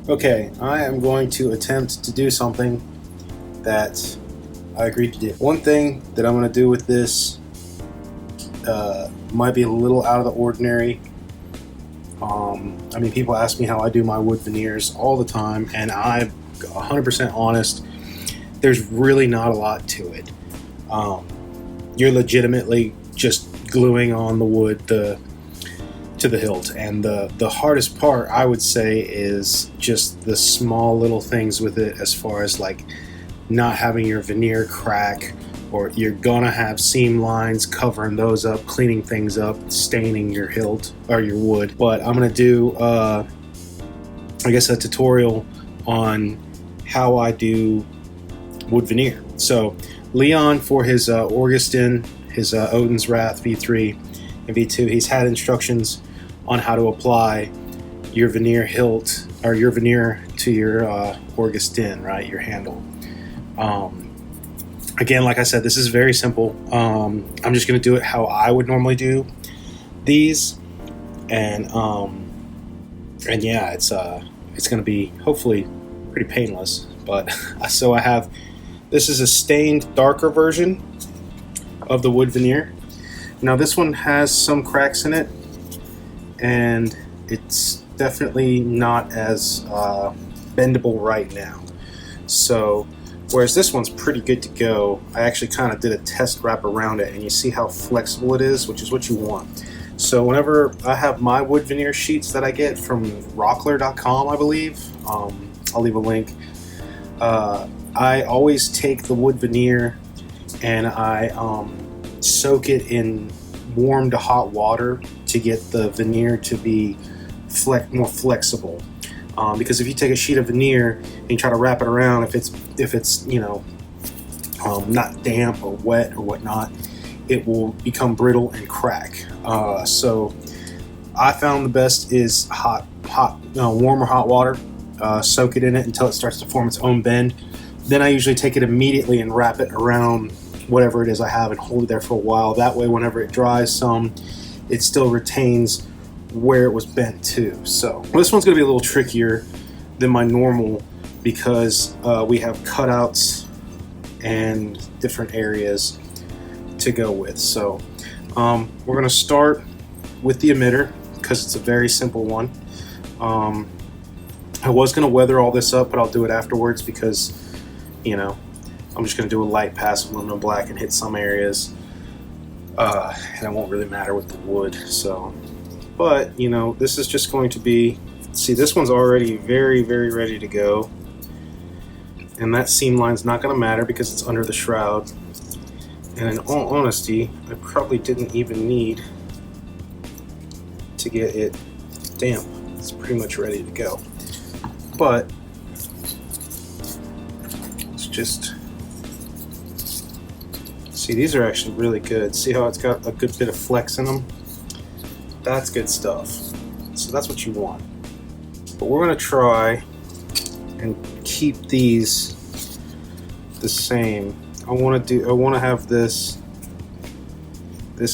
Okay, I am going to attempt to do something that I agreed to do. One thing that I'm going to do with this might be a little out of the ordinary. I mean, people ask me how I do my wood veneers all the time, and I'm 100% honest. There's really not a lot to it. You're legitimately just gluing on the wood to the hilt, and the hardest part, I would say, is just the small little things with it, as far as like not having your veneer crack, or you're gonna have seam lines, covering those up, cleaning things up, staining your hilt or your wood. But I'm gonna do I guess a tutorial on how I do wood veneer. So Leon, for his Orgus Din, his Odins Wrath V3 and V2, he's had instructions on how to apply your veneer hilt, or your veneer to your Orgus Din, right, your handle. Again, like I said, this is very simple. I'm just going to do it how I would normally do these, and yeah, it's going to be hopefully pretty painless. But so I have, this is a stained darker version of the wood veneer. Now this one has some cracks in it, and it's definitely not as bendable right now. So whereas this one's pretty good to go, I actually kind of did a test wrap around it, and you see how flexible it is, which is what you want. So whenever I have my wood veneer sheets that I get from rockler.com, I believe, I'll leave a link, I always take the wood veneer and I soak it in warm to hot water to get the veneer to be more flexible. Because if you take a sheet of veneer and you try to wrap it around, if it's you know, not damp or wet or whatnot, it will become brittle and crack. So I found the best is warm or hot water. Soak it in it until it starts to form its own bend. Then I usually take it immediately and wrap it around whatever it is I have and hold it there for a while. That way, whenever it dries some, it still retains where it was bent to. So this one's going to be a little trickier than my normal, because we have cutouts and different areas to go with. So we're going to start with the emitter, because it's a very simple one. I was going to weather all this up, but I'll do it afterwards, because, you know, I'm just going to do a light pass of aluminum black and hit some areas, and it won't really matter with the wood. So, but, you know, this is just going to be, see, this one's already very, very ready to go, and that seam line's not going to matter because it's under the shroud. And in all honesty, I probably didn't even need to get it damp. It's pretty much ready to go. But let's just see, these are actually really good. See how it's got a good bit of flex in them? That's good stuff. So that's what you want. But we're going to try and keep these the same. I want to have this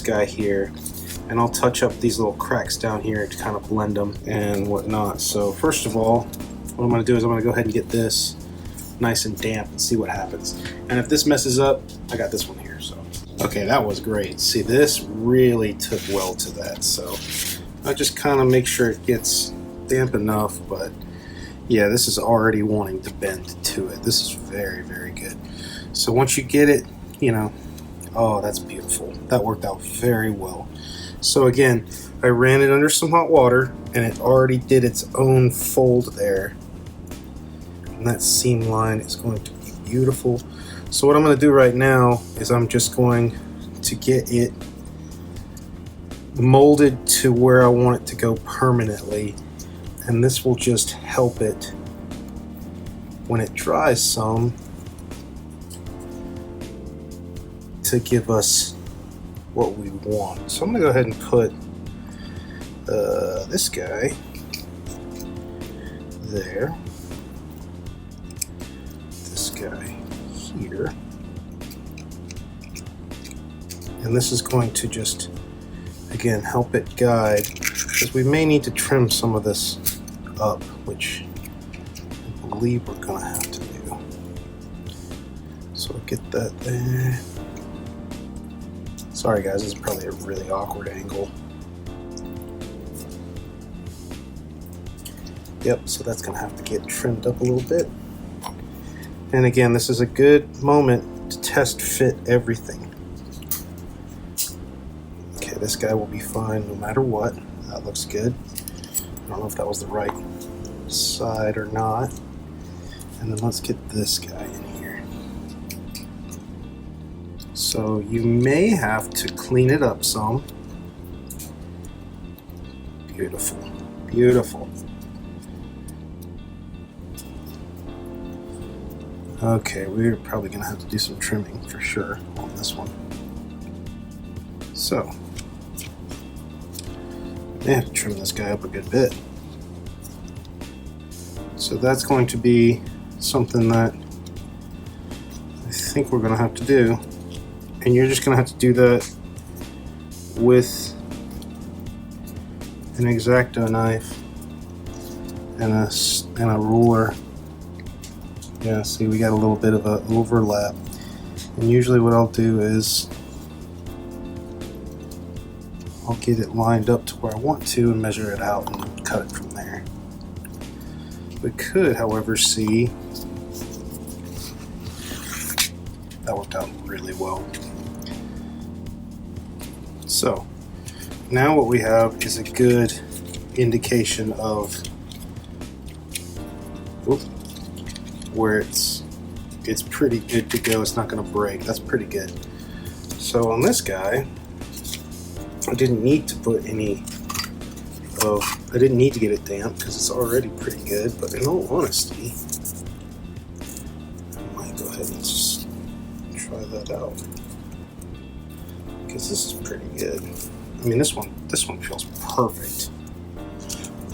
guy here, and I'll touch up these little cracks down here to kind of blend them and whatnot. So first of all, what I'm going to do is I'm going to go ahead and get this nice and damp and see what happens. And if this messes up, I got this one here. So okay, that was great. See, this really took well to that. So I just kind of make sure it gets damp enough. But yeah, this is already wanting to bend to it. This is very, very good. So once you get it, you know, oh, that's beautiful. That worked out very well. So again, I ran it under some hot water, and it already did its own fold there. And that seam line is going to be beautiful. So what I'm going to do right now is I'm just going to get it molded to where I want it to go permanently. And this will just help it when it dries some to give us what we want. So I'm going to go ahead and put this guy there, this guy here, and this is going to just, again, help it guide, because we may need to trim some of this up, which believe we're gonna have to do. So I'll get that there. Sorry guys, this is probably a really awkward angle. Yep, so that's gonna have to get trimmed up a little bit. And again, this is a good moment to test fit everything. Okay, this guy will be fine no matter what. That looks good. I don't know if that was the right side or not. And then let's get this guy in here. So you may have to clean it up some. Beautiful, beautiful. Okay, we're probably gonna have to do some trimming for sure on this one. So, may have to trim this guy up a good bit. So that's going to be something that I think we're gonna have to do. And you're just gonna have to do that with an X-Acto knife and a ruler. Yeah, see, we got a little bit of an overlap. And usually what I'll do is I'll get it lined up to where I want to and measure it out and cut it from there. We could, however, see that worked out really well. So now what we have is a good indication of where it's pretty good to go. It's not going to break. That's pretty good. So on this guy, I didn't need to put any of, I didn't need to get it damp because it's already pretty good, but in all honesty, I might go ahead and just try that out because this is pretty good. I mean, this one feels perfect.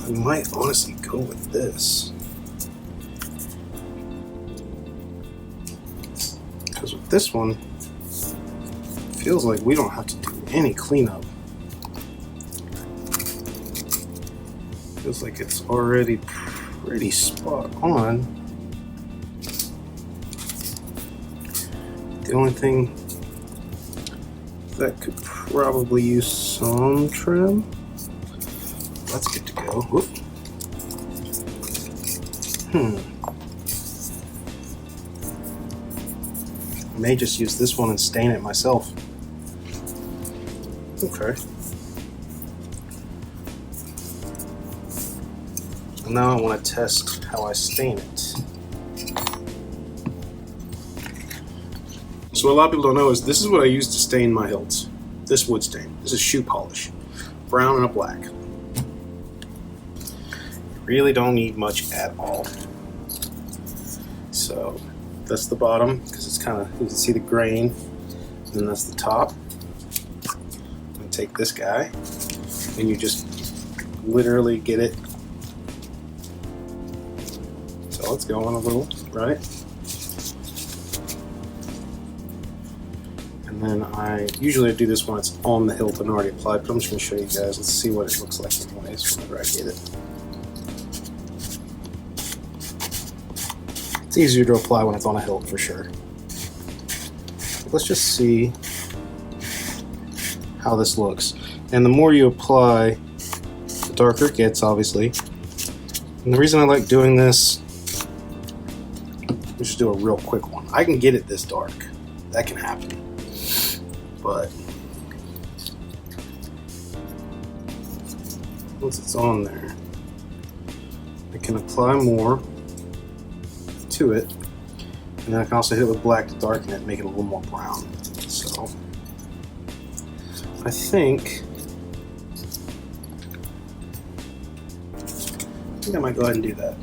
I might honestly go with this. Because with this one, it feels like we don't have to do any cleanup. Feels like it's already pretty spot on. The only thing that could probably use some trim. That's good to go. Whoop. I may just use this one and stain it myself. Okay. And now I want to test how I stain it. So what a lot of people don't know is this is what I use to stain my hilts. This wood stain. This is shoe polish. Brown and a black. You really don't need much at all. So that's the bottom, because it's kind of, you can see the grain, and then that's the top. I'm going to take this guy, and you just literally get it. So let's go on a little, right? And then I usually do this when it's on the hilt and already applied, but I'm just going to show you guys. Let's see what it looks like anyways whenever I get it. It's easier to apply when it's on a hilt for sure. Let's just see how this looks. And the more you apply, the darker it gets, obviously. And the reason I like doing this, let's just do a real quick one. I can get it this dark. That can happen. But once it's on there, I can apply more to it, and then I can also hit it with black to darken it and make it a little more brown. So I think I might go ahead and do that,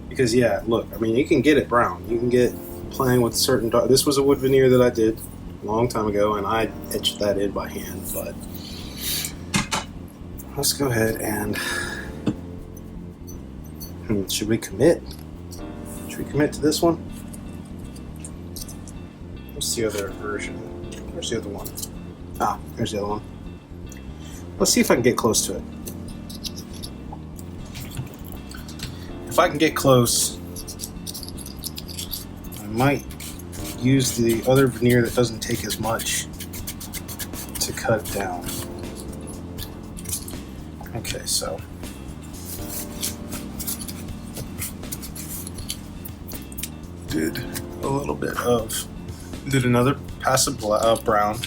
because yeah, look, I mean, you can get it brown. You can get playing with certain dark. This was a wood veneer that I did a long time ago, and I etched that in by hand, but let's go ahead and should we commit? Should we commit to this one? What's the other version? Where's the other one? Ah, there's the other one. Let's see if I can get close to it. If I can get close, might use the other veneer that doesn't take as much to cut it down. Okay, so did a little bit of, did another pass of brown.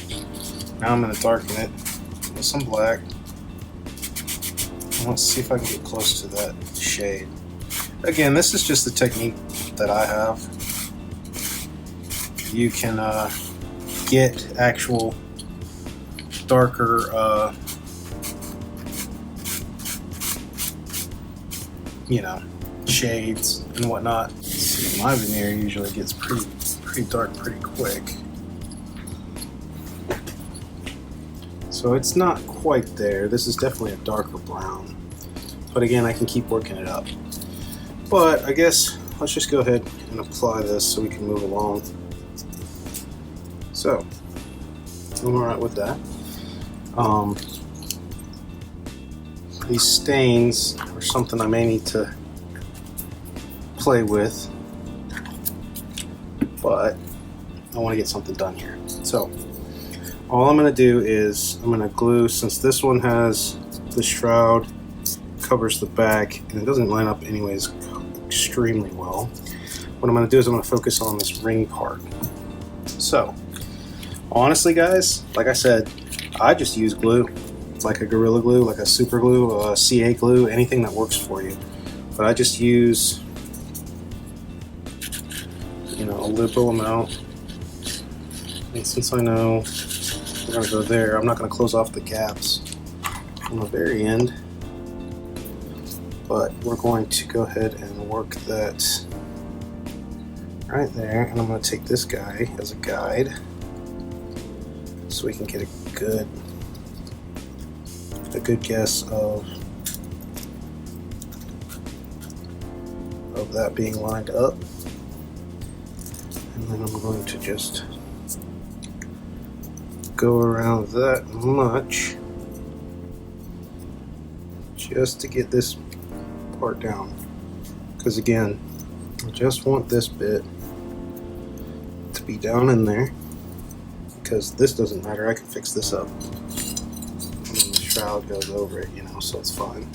Now I'm going to darken it with some black. Let's see if I can get close to that shade. Again, this is just the technique that I have. You can get actual darker, you know, shades and whatnot. See, my veneer usually gets pretty dark pretty quick. So it's not quite there. This is definitely a darker brown. But again, I can keep working it up. But I guess let's just go ahead and apply this so we can move along. So I'm alright with that. These stains are something I may need to play with, but I want to get something done here. So all I'm going to do is I'm going to glue, since this one has the shroud, covers the back, and it doesn't line up anyways extremely well. What I'm going to do is I'm going to focus on this ring part. So honestly guys, like I said, I just use glue, like a Gorilla Glue, like a super glue, a CA glue, anything that works for you. But I just use, you know, a liberal amount. And since I know we're going to go there, I'm not going to close off the gaps on the very end. But we're going to go ahead and work that right there. And I'm going to take this guy as a guide so we can get a good guess of that being lined up. And then I'm going to just go around that much just to get this part down, because again, I just want this bit to be down in there, because this doesn't matter, I can fix this up. And the shroud goes over it, you know, so it's fine.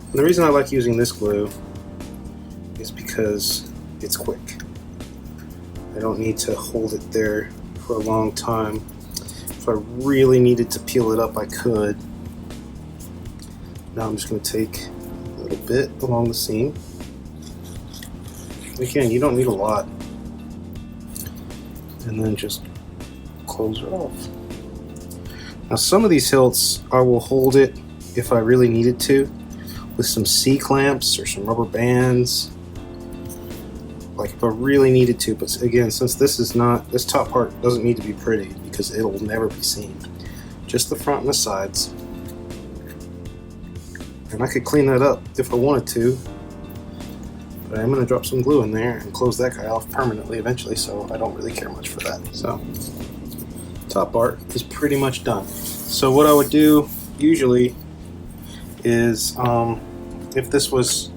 And the reason I like using this glue is because it's quick. I don't need to hold it there for a long time. If I really needed to peel it up, I could. Now I'm just going to take a little bit along the seam. Again, you don't need a lot. And then just close it off. Now some of these hilts, I will hold it if I really needed to with some C-clamps or some rubber bands. Like if I really needed to, but again, since this is not, this top part doesn't need to be pretty because it'll never be seen. Just the front and the sides. And I could clean that up if I wanted to, but I'm going to drop some glue in there and close that guy off permanently eventually, so I don't really care much for that. So, top part is pretty much done. So what I would do usually is, if this was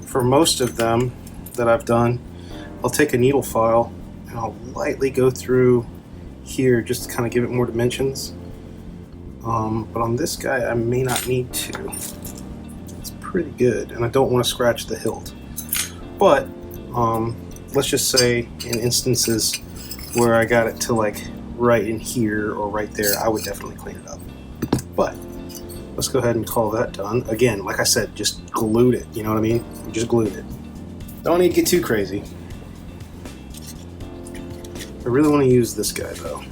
for most of them that I've done, I'll take a needle file and I'll lightly go through here just to kind of give it more dimensions. But on this guy, I may not need to. It's pretty good, and I don't want to scratch the hilt. But let's just say in instances where I got it to like right in here or right there, I would definitely clean it up. But let's go ahead and call that done. Again, like I said, just glued it, you know what I mean? Just glued it. Don't need to get too crazy. I really want to use this guy though.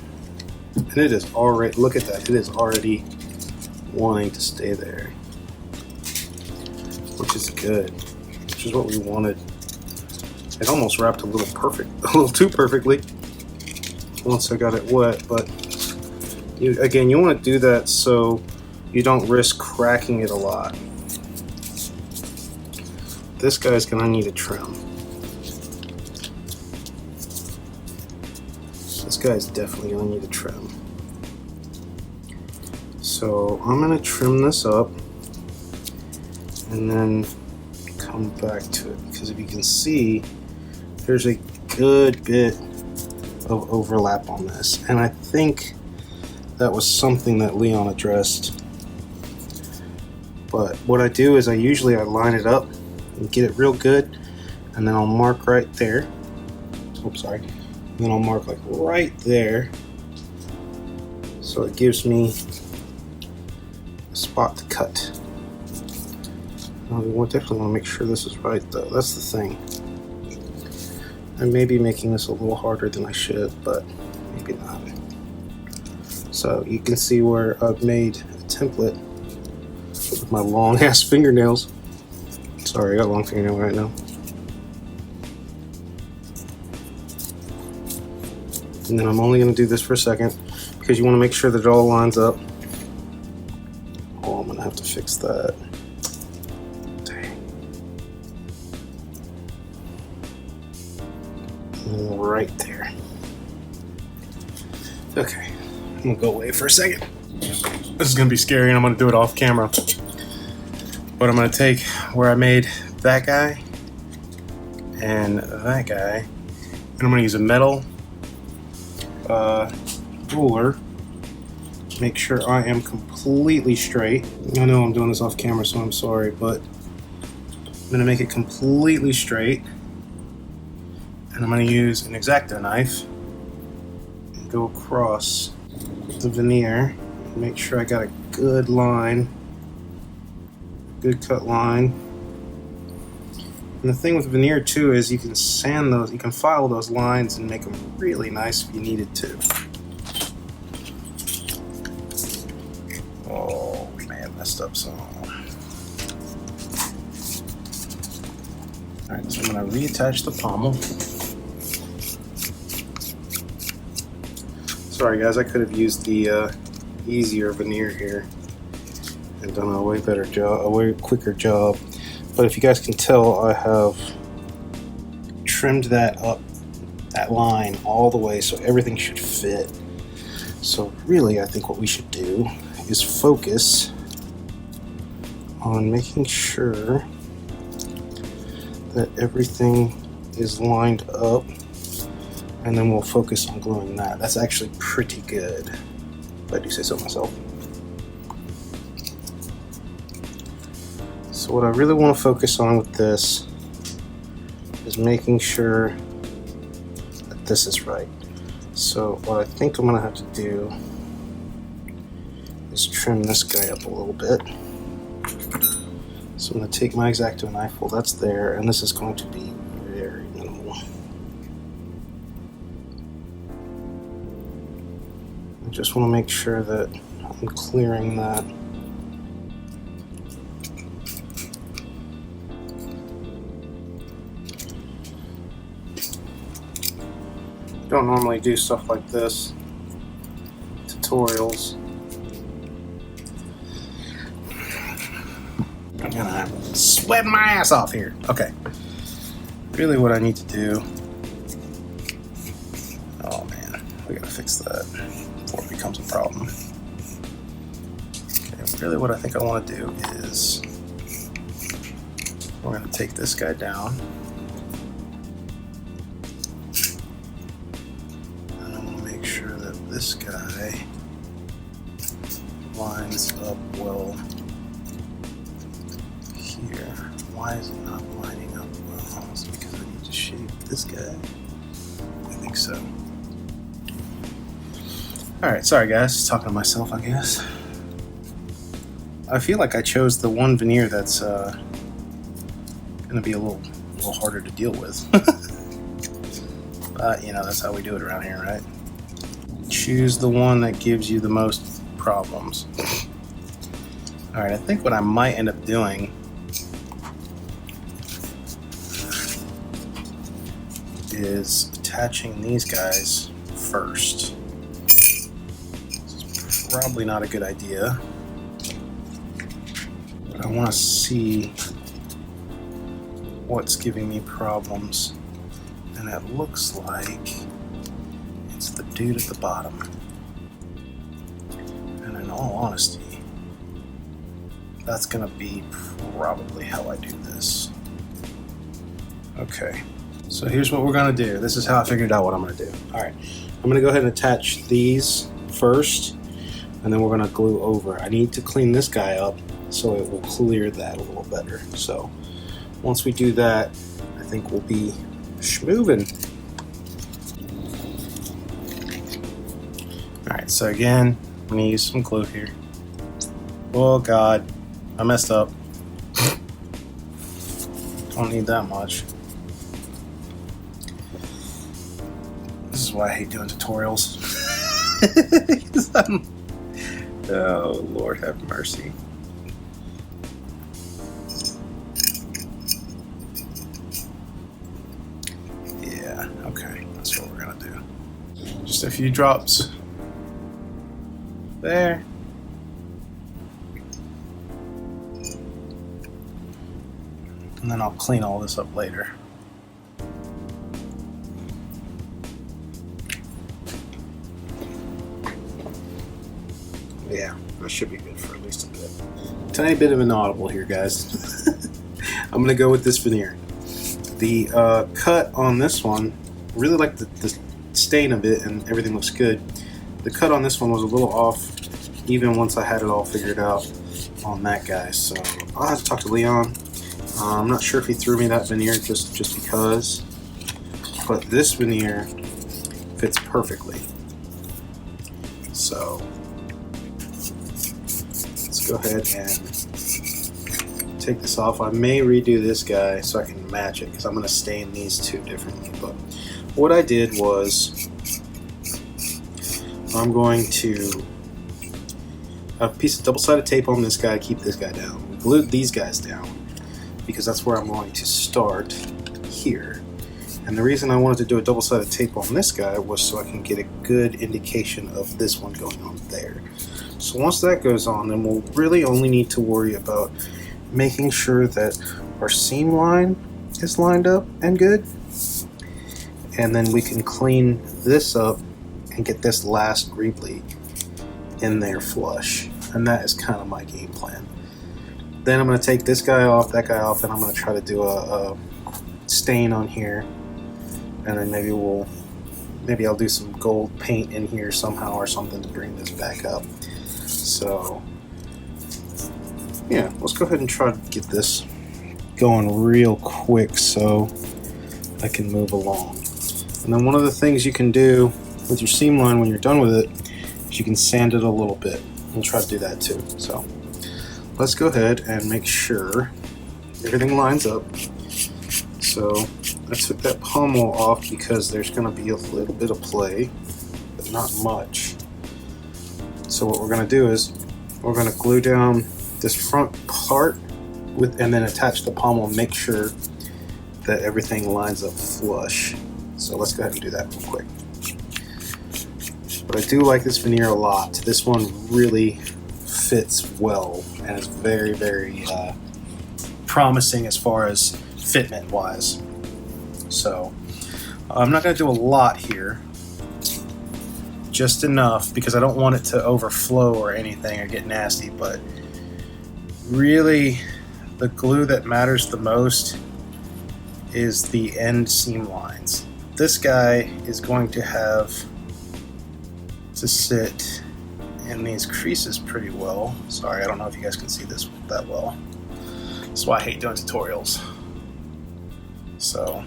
And it is already, look at that, it is already wanting to stay there. Which is good, which is what we wanted. It almost wrapped a little too perfectly once I got it wet, but again, you want to do that so you don't risk cracking it a lot. This guy's gonna need a trim. This guy's definitely gonna need a trim. So I'm gonna trim this up and then come back to it, because if you can see, there's a good bit of overlap on this, and I think that was something that Leon addressed. But what I do is I line it up and get it real good, and then I'll mark right there. Oops, sorry. And then I'll mark like right there, so it gives me a spot to cut. We definitely want to make sure this is right though. That's the thing. I may be making this a little harder than I should, but maybe not. So you can see where I've made a template with my long ass fingernails. Sorry, I got a long fingernail right now. And then I'm only going to do this for a second because you want to make sure that it all lines up. Oh, I'm going to have to fix that. Right there. Okay, I'm gonna go away for a second. This is gonna be scary and I'm gonna do it off camera. But I'm gonna take where I made that guy and that guy, and I'm gonna use a metal ruler. Make sure I am completely straight. I know I'm doing this off camera, so I'm sorry, but I'm gonna make it completely straight. And I'm going to use an X-Acto knife and go across the veneer and make sure I got a good line, good cut line. And the thing with veneer too is you can sand those, you can file those lines and make them really nice if you needed to. Oh, we may have messed up some. Alright, so I'm going to reattach the pommel. Sorry guys, I could have used the easier veneer here and done a way better job, a way quicker job. But if you guys can tell, I have trimmed that up, that line all the way, so everything should fit. So really, I think what we should do is focus on making sure that everything is lined up. And then we'll focus on gluing that. That's actually pretty good, if I do say so myself. So what I really want to focus on with this is making sure that this is right. So what I think I'm going to have to do is trim this guy up a little bit. So I'm going to take my X-Acto knife, well that's there, and this is going to be very minimal. Just want to make sure that I'm clearing that. Don't normally do stuff like this, tutorials. I'm gonna sweat my ass off here. Okay, really what I need to do, oh man, we gotta fix that before it becomes a problem. Okay, really what I think I want to do is we're going to take this guy down, and I'm going to make sure that this guy lines up well here. Why is it not lining up well? Is it because I need to shape this guy? I think so. Alright, sorry guys, talking to myself I guess. I feel like I chose the one veneer that's gonna be a little harder to deal with. But you know, that's how we do it around here, right? Choose the one that gives you the most problems. Alright, I think what I might end up doing is attaching these guys first. Probably not a good idea, but I want to see what's giving me problems, and it looks like it's the dude at the bottom. And in all honesty, that's gonna be probably how I do this. Okay, so here's what we're gonna do. This is how I figured out what I'm gonna do. All right, I'm gonna go ahead and attach these first, and then we're gonna glue over. I need to clean this guy up so it will clear that a little better. So once we do that, I think we'll be schmoovin'. All right, so again, I'm gonna use some glue here. Oh God, I messed up. Don't need that much. This is why I hate doing tutorials. Oh, Lord have mercy. Yeah, okay, that's what we're gonna do. Just a few drops. There. And then I'll clean all this up later. Yeah, that should be good for at least a bit. Tiny bit of an audible here, guys. I'm gonna go with this veneer. The cut on this one, I really like the stain of it, and everything looks good. The cut on this one was a little off, even once I had it all figured out on that guy. So I'll have to talk to Leon. I'm not sure if he threw me that veneer just because, but this veneer fits perfectly. So let's go ahead and take this off. I may redo this guy so I can match it because I'm going to stain these two differently. But what I did was I'm going to have a piece of double-sided tape on this guy, keep this guy down. We glued these guys down because that's where I'm going to start here. And the reason I wanted to do a double-sided tape on this guy was so I can get a good indication of this one going on there. So once that goes on, then we'll really only need to worry about making sure that our seam line is lined up and good. And then we can clean this up and get this last greebly in there flush. And that is kind of my game plan. Then I'm going to take this guy off, that guy off, and I'm going to try to do a stain on here. And then maybe I'll do some gold paint in here somehow or something to bring this back up. So yeah, let's go ahead and try to get this going real quick so I can move along. And then one of the things you can do with your seam line when you're done with it is you can sand it a little bit. We'll try to do that too. So let's go ahead and make sure everything lines up. So I took that pommel off because there's going to be a little bit of play, but not much. So what we're going to do is we're going to glue down this front part and then attach the pommel and make sure that everything lines up flush. So let's go ahead and do that real quick. But I do like this veneer a lot. This one really fits well and is very, very promising as far as fitment wise. So I'm not going to do a lot here, just enough because I don't want it to overflow or anything or get nasty. But really the glue that matters the most is the end seam lines. This guy is going to have to sit in these creases pretty well. Sorry, I don't know if you guys can see this that well. That's why I hate doing tutorials. So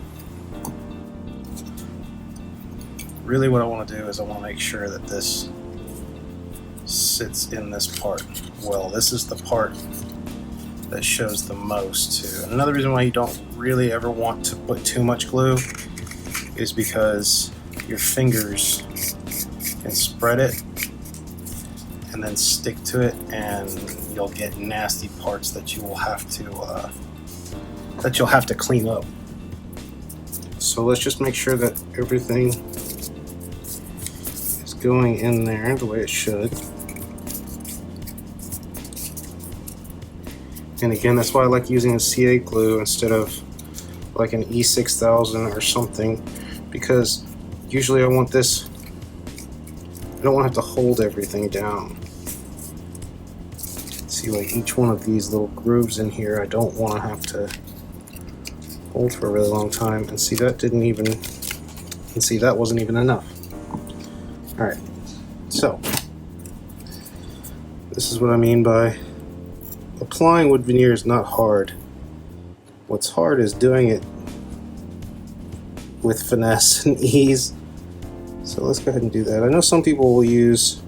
really what I want to do is I want to make sure that this sits in this part well. This is the part that shows the most too. And another reason why you don't really ever want to put too much glue is because your fingers can spread it and then stick to it, and you'll get nasty parts that you will have to clean up. So let's just make sure that everything is going in there the way it should. And again, that's why I like using a C8 glue instead of like an E6000 or something, because usually I don't want to have to hold everything down. See, like each one of these little grooves in here, I don't want to have to hold for a really long time. And see, that didn't even, and see, that wasn't even enough. All right, so this is what I mean by applying wood veneer is not hard. What's hard is doing it with finesse and ease. So let's go ahead and do that. I know some people will use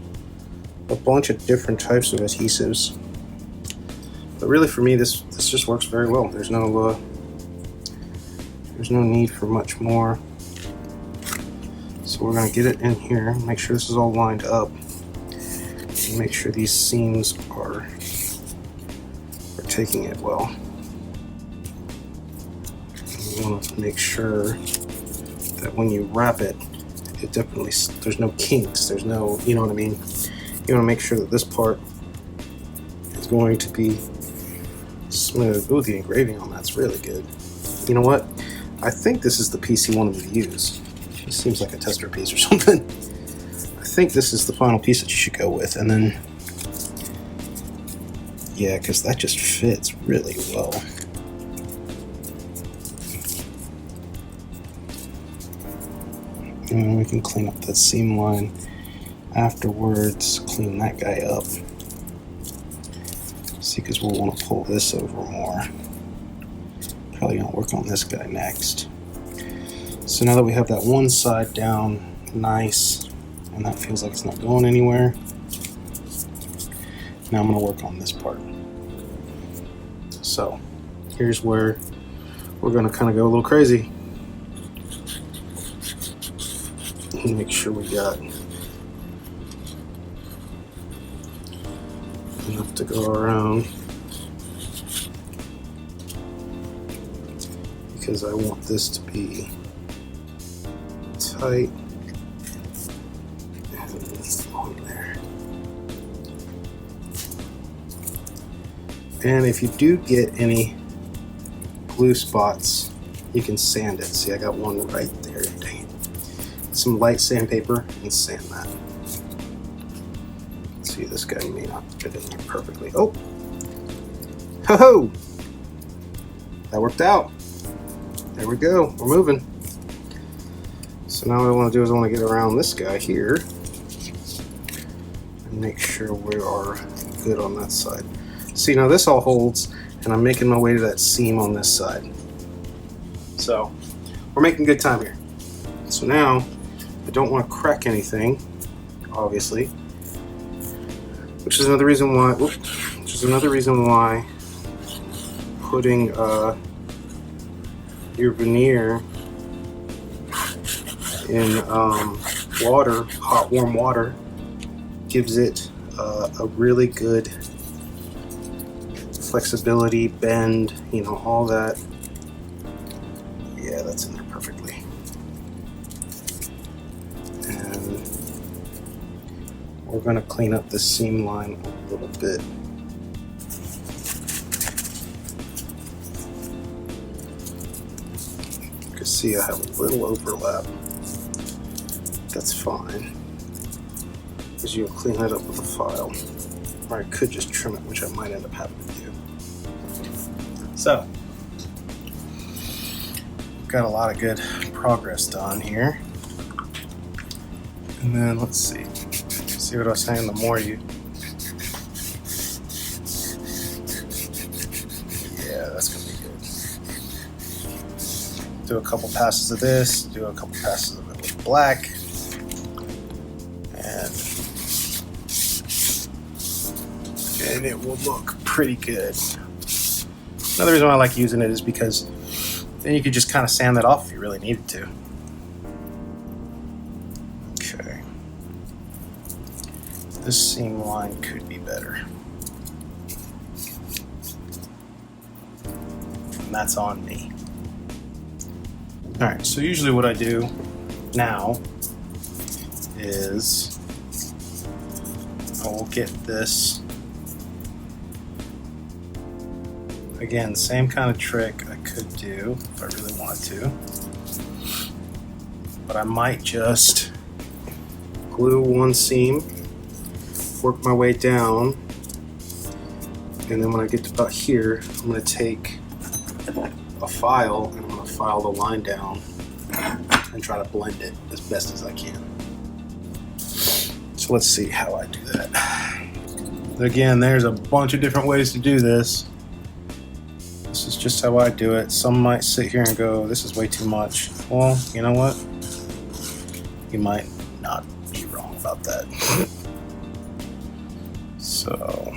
a bunch of different types of adhesives, but really for me this just works very well. There's no need for much more. So we're going to get it in here, make sure this is all lined up, and make sure these seams are taking it well. You want to make sure that when you wrap it, it definitely, there's no kinks, there's no, you know what I mean? You want to make sure that this part is going to be smooth. Ooh, the engraving on that's really good. You know what? I think this is the piece you wanted me to use. It seems like a tester piece or something. I think this is the final piece that you should go with, and then, yeah, because that just fits really well. And we can clean up that seam line afterwards, clean that guy up. See, because we'll want to pull this over more. Probably going to work on this guy next. So now that we have that one side down nice, and that feels like it's not going anywhere, now I'm going to work on this part. So here's where we're going to kind of go a little crazy. And make sure we got enough to go around, because I want this to be tight and on there. And if you do get any glue spots, you can sand it. See, I got one right there. Dang it. Some light sandpaper and sand that. See, this guy may not fit in there perfectly. Oh! Ho ho! That worked out. There we go. We're moving. So now what I want to do is I want to get around this guy here and make sure we are good on that side. See, now this all holds, and I'm making my way to that seam on this side. So we're making good time here. So now I don't want to crack anything, obviously, which is another reason why putting your veneer in water, hot warm water, gives it a really good flexibility, bend, you know, all that. Yeah, that's in there perfectly. And we're going to clean up the seam line a little bit. You can see I have a little overlap. That's fine, because you'll clean that up with a file. Or I could just trim it, which I might end up having to do. So, we've got a lot of good progress done here. And then let's see. See what I was saying? The more you... Yeah, that's going to be good. Do a couple passes of this, do a couple passes of it with black. And it will look pretty good. Another reason why I like using it is because then you could just kind of sand that off if you really needed to. Okay. This seam line could be better. And that's on me. Alright, so usually what I do now is I will get this. Again, same kind of trick I could do if I really wanted to. But I might just glue one seam, work my way down, and then when I get to about here, I'm going to take a file and I'm going to file the line down and try to blend it as best as I can. So let's see how I do that. Again, there's a bunch of different ways to do this. This is just how I do it. Some might sit here and go, this is way too much. Well, you know what? You might not be wrong about that. So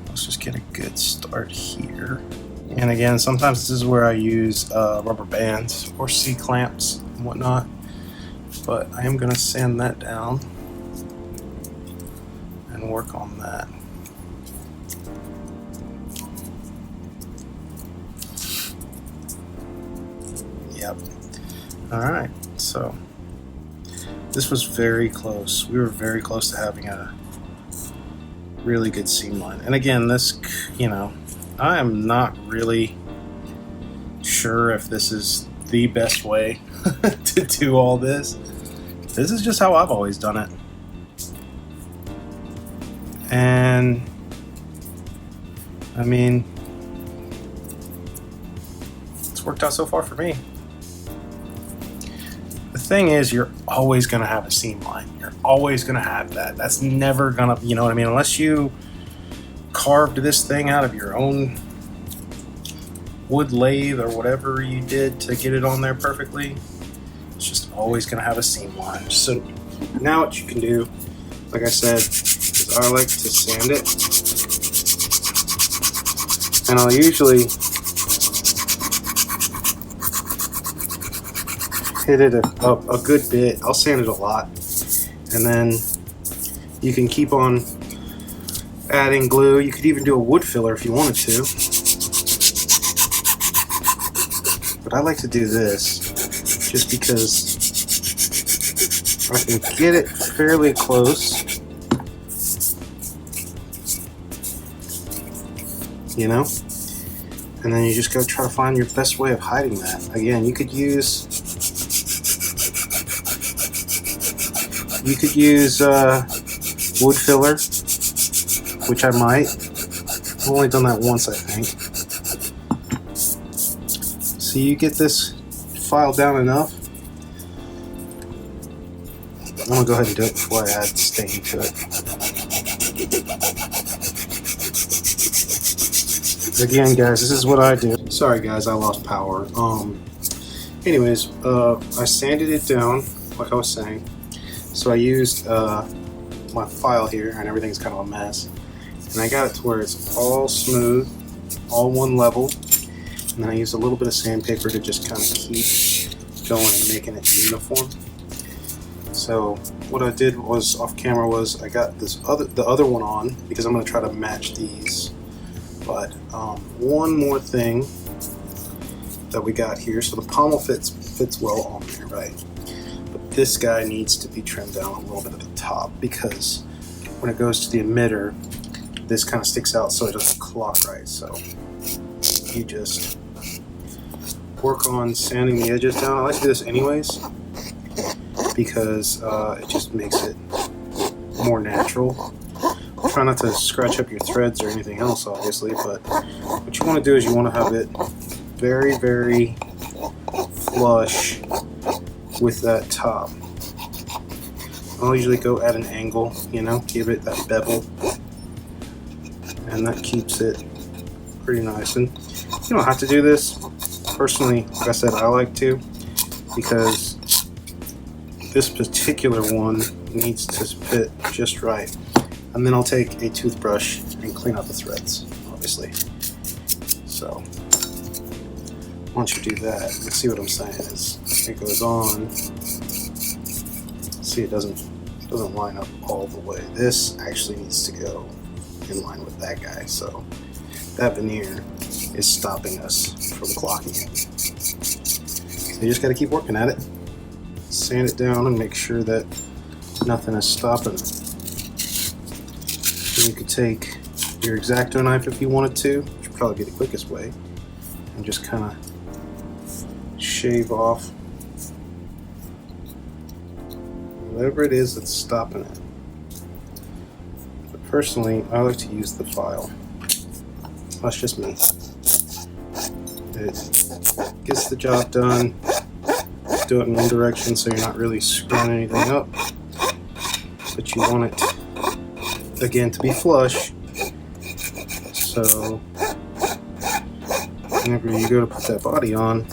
let's just get a good start here. And again, sometimes this is where I use rubber bands or C-clamps and whatnot. But I am going to sand that down and work on that. Yep. Alright, so this was very close. We were very close to having a really good seam line. And again, this, you know, I am not really sure if this is the best way to do all this. This is just how I've always done it. And I mean, it's worked out so far for me. The thing is, you're always going to have a seam line. You're always going to have that. That's never going to, you know what I mean? Unless you carved this thing out of your own wood lathe or whatever you did to get it on there perfectly, it's just always going to have a seam line. So now what you can do, like I said, is I like to sand it. And I'll usually hit it a good bit. I'll sand it a lot, and then you can keep on adding glue. You could even do a wood filler if you wanted to, but I like to do this just because I can get it fairly close, you know, and then you just gotta try to find your best way of hiding that. Again, you could use wood filler, which I might. I've only done that once, I think. So you get this file down enough. I'm gonna go ahead and do it before I add stain to it. Again, guys, this is what I do. Sorry, guys, I lost power. Anyways, I sanded it down, like I was saying. So I used my file here, and everything's kind of a mess. And I got it to where it's all smooth, all one level. And then I used a little bit of sandpaper to just kind of keep going and making it uniform. So what I did was off camera was I got the other one on because I'm going to try to match these. But one more thing that we got here. So the pommel fits well on there, right? This guy needs to be trimmed down a little bit at the top because when it goes to the emitter, this kind of sticks out so it doesn't clock right. So you just work on sanding the edges down. I like to do this anyways because it just makes it more natural. Try not to scratch up your threads or anything else, obviously, but what you want to do is you want to have it very, very flush with that top. I'll usually go at an angle, you know, give it that bevel, and that keeps it pretty nice. And you don't have to do this. Personally, like I said, I like to, because this particular one needs to fit just right. And then I'll take a toothbrush and clean out the threads, obviously. So once you do that, let's see what I'm saying is it goes on. See, it doesn't line up all the way. This actually needs to go in line with that guy. So that veneer is stopping us from clocking it. So you just got to keep working at it. Sand it down and make sure that nothing is stopping it. You could take your X-Acto knife if you wanted to, which would probably be the quickest way, and just kind of shave off whatever it is that's stopping it. But personally, I like to use the file. That's just me. It Gets the job done. Do it in one direction so you're not really screwing anything up. But you want it, again, to be flush. So whenever you go to put that body on,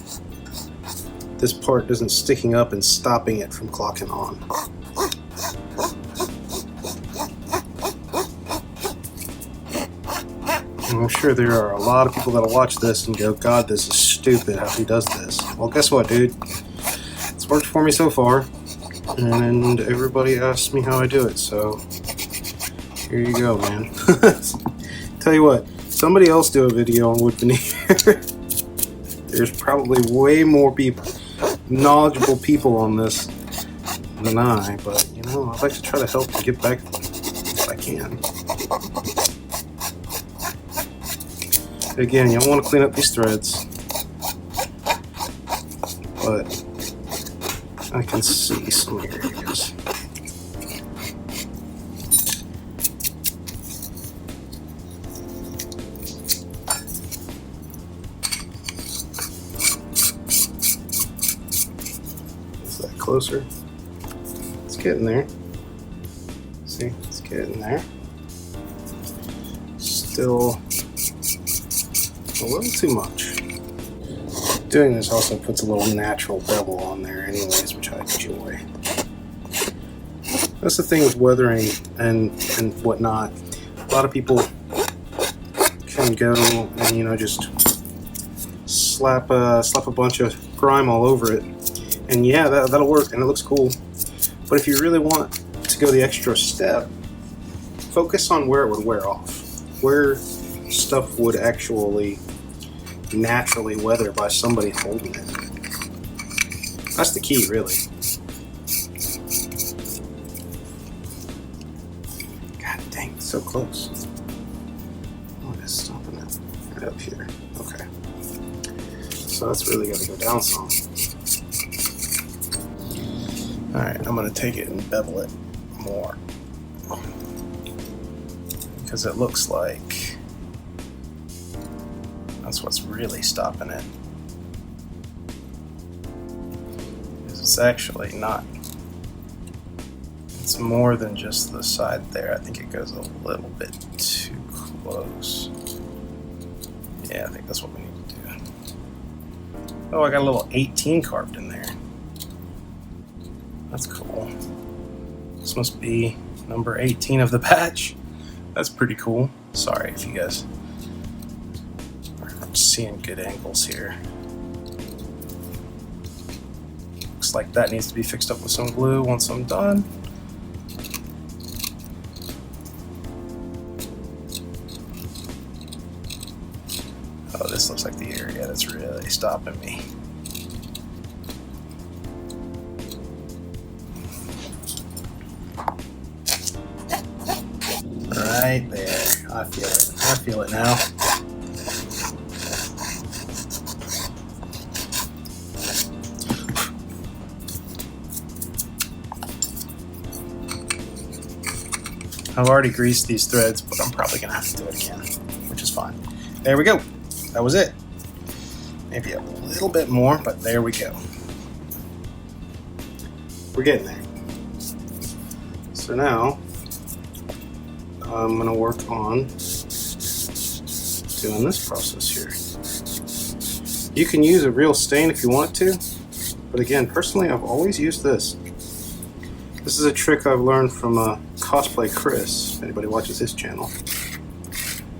this part isn't sticking up and stopping it from clocking on. And I'm sure there are a lot of people that'll watch this and go, God, this is stupid how he does this. Well, guess what, dude? It's worked for me so far, and everybody asks me how I do it, so here you go, man. Tell you what, somebody else do a video on wood veneer. There's probably way more people, knowledgeable people on this than I, but you know, I'd like to try to help and get back if I can. Again, you'll want to clean up these threads, but I can see some areas. Is that closer? It's getting there. See, it's getting there. Still a little too much. Doing this also puts a little natural bevel on there anyways, which I enjoy. That's the thing with weathering and whatnot. A lot of people can go and, you know, just slap a bunch of grime all over it. And yeah, that'll work and it looks cool. But if you really want to go the extra step, focus on where it would wear off. Where stuff would actually naturally weather by somebody holding it. That's the key, really. God dang, it's so close. What is stopping it? Right up here. Okay. So that's really got to go down some. Alright, I'm going to take it and bevel it more. Because it looks like that's what's really stopping it. It's actually not. It's more than just the side there. I think it goes a little bit too close. Yeah, I think that's what we need to do. Oh, I got a little 18 carved in there. That's cool. This must be number 18 of the batch. That's pretty cool. Sorry if you guys aren't seeing good angles here. Looks like that needs to be fixed up with some glue once I'm done. Oh, this looks like the area that's really stopping me. Right there. I feel it. I feel it now. I've already greased these threads, but I'm probably going to have to do it again, which is fine. There we go. That was it. Maybe a little bit more, but there we go. We're getting there. So now, I'm going to work on doing this process here. You can use a real stain if you want to, but again, personally, I've always used this. This is a trick I've learned from Cosplay Chris, if anybody watches his channel.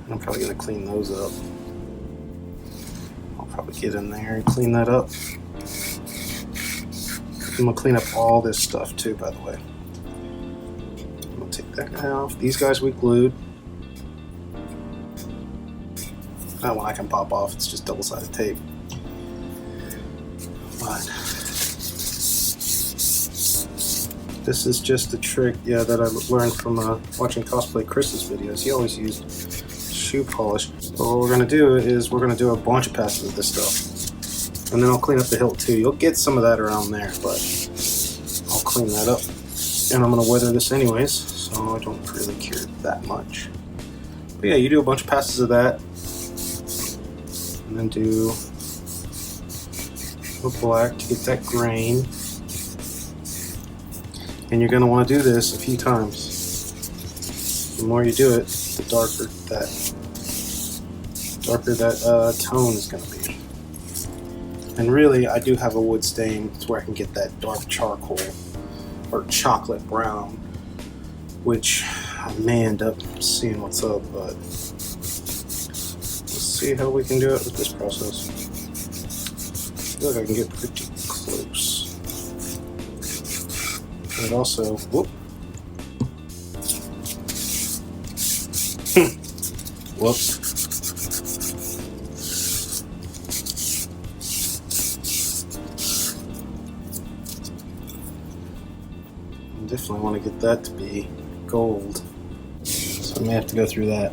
And I'm probably going to clean those up. I'll probably get in there and clean that up. I'm going to clean up all this stuff too, by the way. I'm going to take that guy off. These guys we glued. That one I can pop off, it's just double-sided tape. But this is just a trick, yeah, that I learned from watching Cosplay Chris's videos. He always used shoe polish. So what we're going to do is we're going to do a bunch of passes of this stuff. And then I'll clean up the hilt too. You'll get some of that around there, but I'll clean that up. And I'm going to weather this anyways, so I don't really care that much. But yeah, you do a bunch of passes of that. And then do of black to get that grain. And you're going to want to do this a few times. The more you do it, the darker that tone is going to be. And really, I do have a wood stain to where I can get that dark charcoal or chocolate brown, which I may end up seeing what's up, but let's see how we can do it with this process. I feel like I can get pretty close. And also, whoop. Whoops. Definitely want to get that to be gold, so I may have to go through that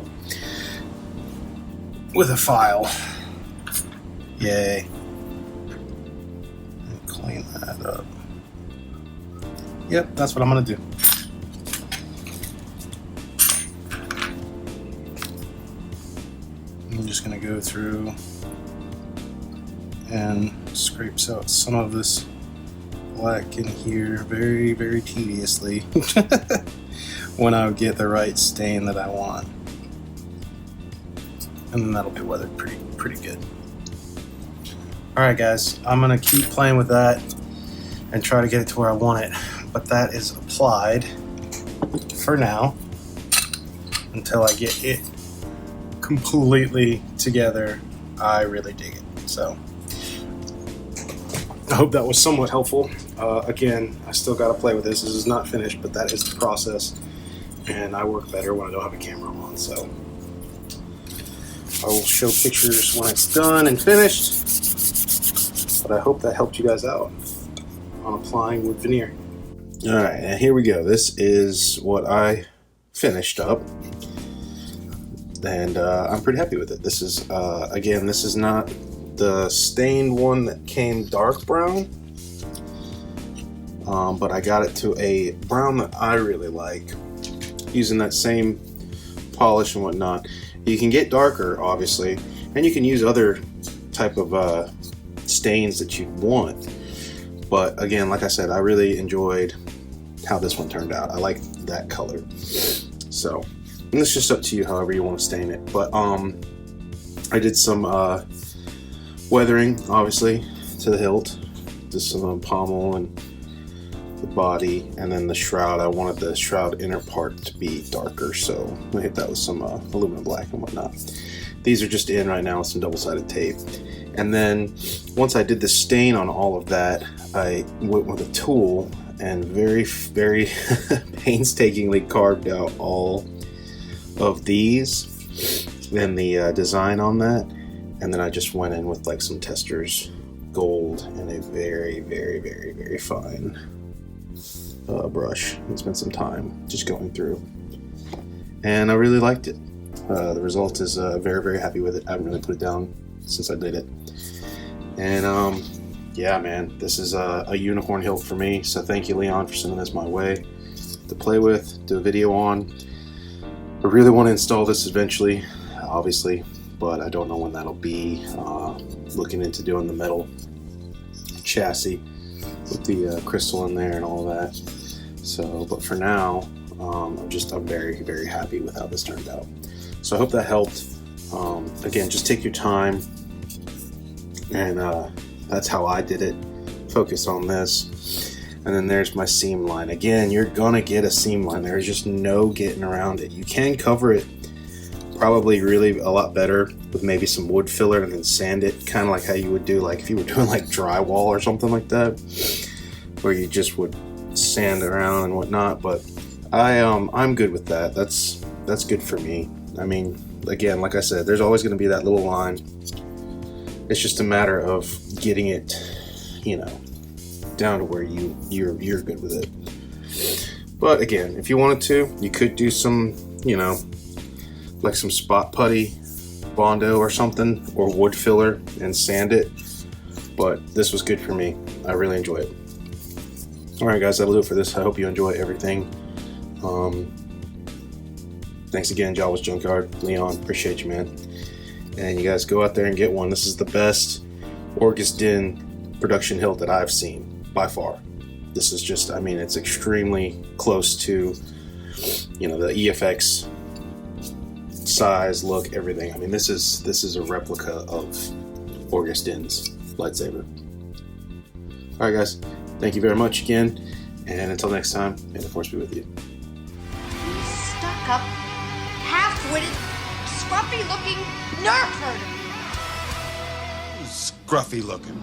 with a file. Yay. And clean that up. Yep, that's what I'm gonna do. I'm just gonna go through and scrape out some of this black in here very, very tediously when I get the right stain that I want. And then that'll be weathered pretty good. Alright guys, I'm gonna keep playing with that and try to get it to where I want it. But that is applied for now until I get it completely together. I really dig it. So I hope that was somewhat helpful. Again, I still got to play with this. This is not finished, but that is the process. And I work better when I don't have a camera on. So I will show pictures when it's done and finished. But I hope that helped you guys out on applying wood veneer. Alright, and here we go. This is what I finished up. And I'm pretty happy with it. This is, again, this is not the stained one that came dark brown, but I got it to a brown that I really like using that same polish and whatnot. You can get darker, obviously, and you can use other type of stains that you want, but again, like I said, I really enjoyed how this one turned out. I like that color, so and it's just up to you however you want to stain it. But I did some weathering, obviously, to the hilt, just some pommel and the body, and then the shroud. I wanted the shroud inner part to be darker, so I hit that with some aluminum black and whatnot. These are just in right now with some double-sided tape. And then once I did the stain on all of that, I went with a tool and very, very painstakingly carved out all of these and the design on that. And then I just went in with like some Tester's gold and a very, very, very, very fine brush and spent some time just going through. And I really liked it. The result is very, very happy with it. I haven't really put it down since I did it. And yeah, man, this is a unicorn hilt for me. So thank you, Leon, for sending this my way to play with, do a video on. I really want to install this eventually, obviously, but I don't know when that'll be. Looking into doing the metal chassis with the crystal in there and all that. So, but for now, I'm very, very happy with how this turned out. So I hope that helped. Again, just take your time, and that's how I did it. Focus on this. And then there's my seam line. Again, you're gonna get a seam line. There's just no getting around it. You can cover it probably really a lot better with maybe some wood filler and then sand it, kind of like how you would do like if you were doing like drywall or something like that, where you just would sand around and whatnot. But I'm good with that. That's good for me. I mean, again, like I said, there's always going to be that little line. It's just a matter of getting it, you know, down to where you're good with it. But again, if you wanted to, you could do some, you know, like some spot putty, Bondo or something, or wood filler and sand it. But this was good for me. I really enjoy it. Alright guys, that'll do it for this. I hope you enjoy everything. Thanks again, Jawas Junkyard. Leon, appreciate you, man. And you guys go out there and get one. This is the best Orgus Din production hilt that I've seen by far. This is just, I mean, it's extremely close to, you know, the EFX size, look, everything. I mean, this is a replica of Orgus Din's lightsaber. Alright guys, thank you very much again, and until next time, may the Force be with you. Stuck up, half-witted, scruffy-looking nerf herder. Scruffy looking.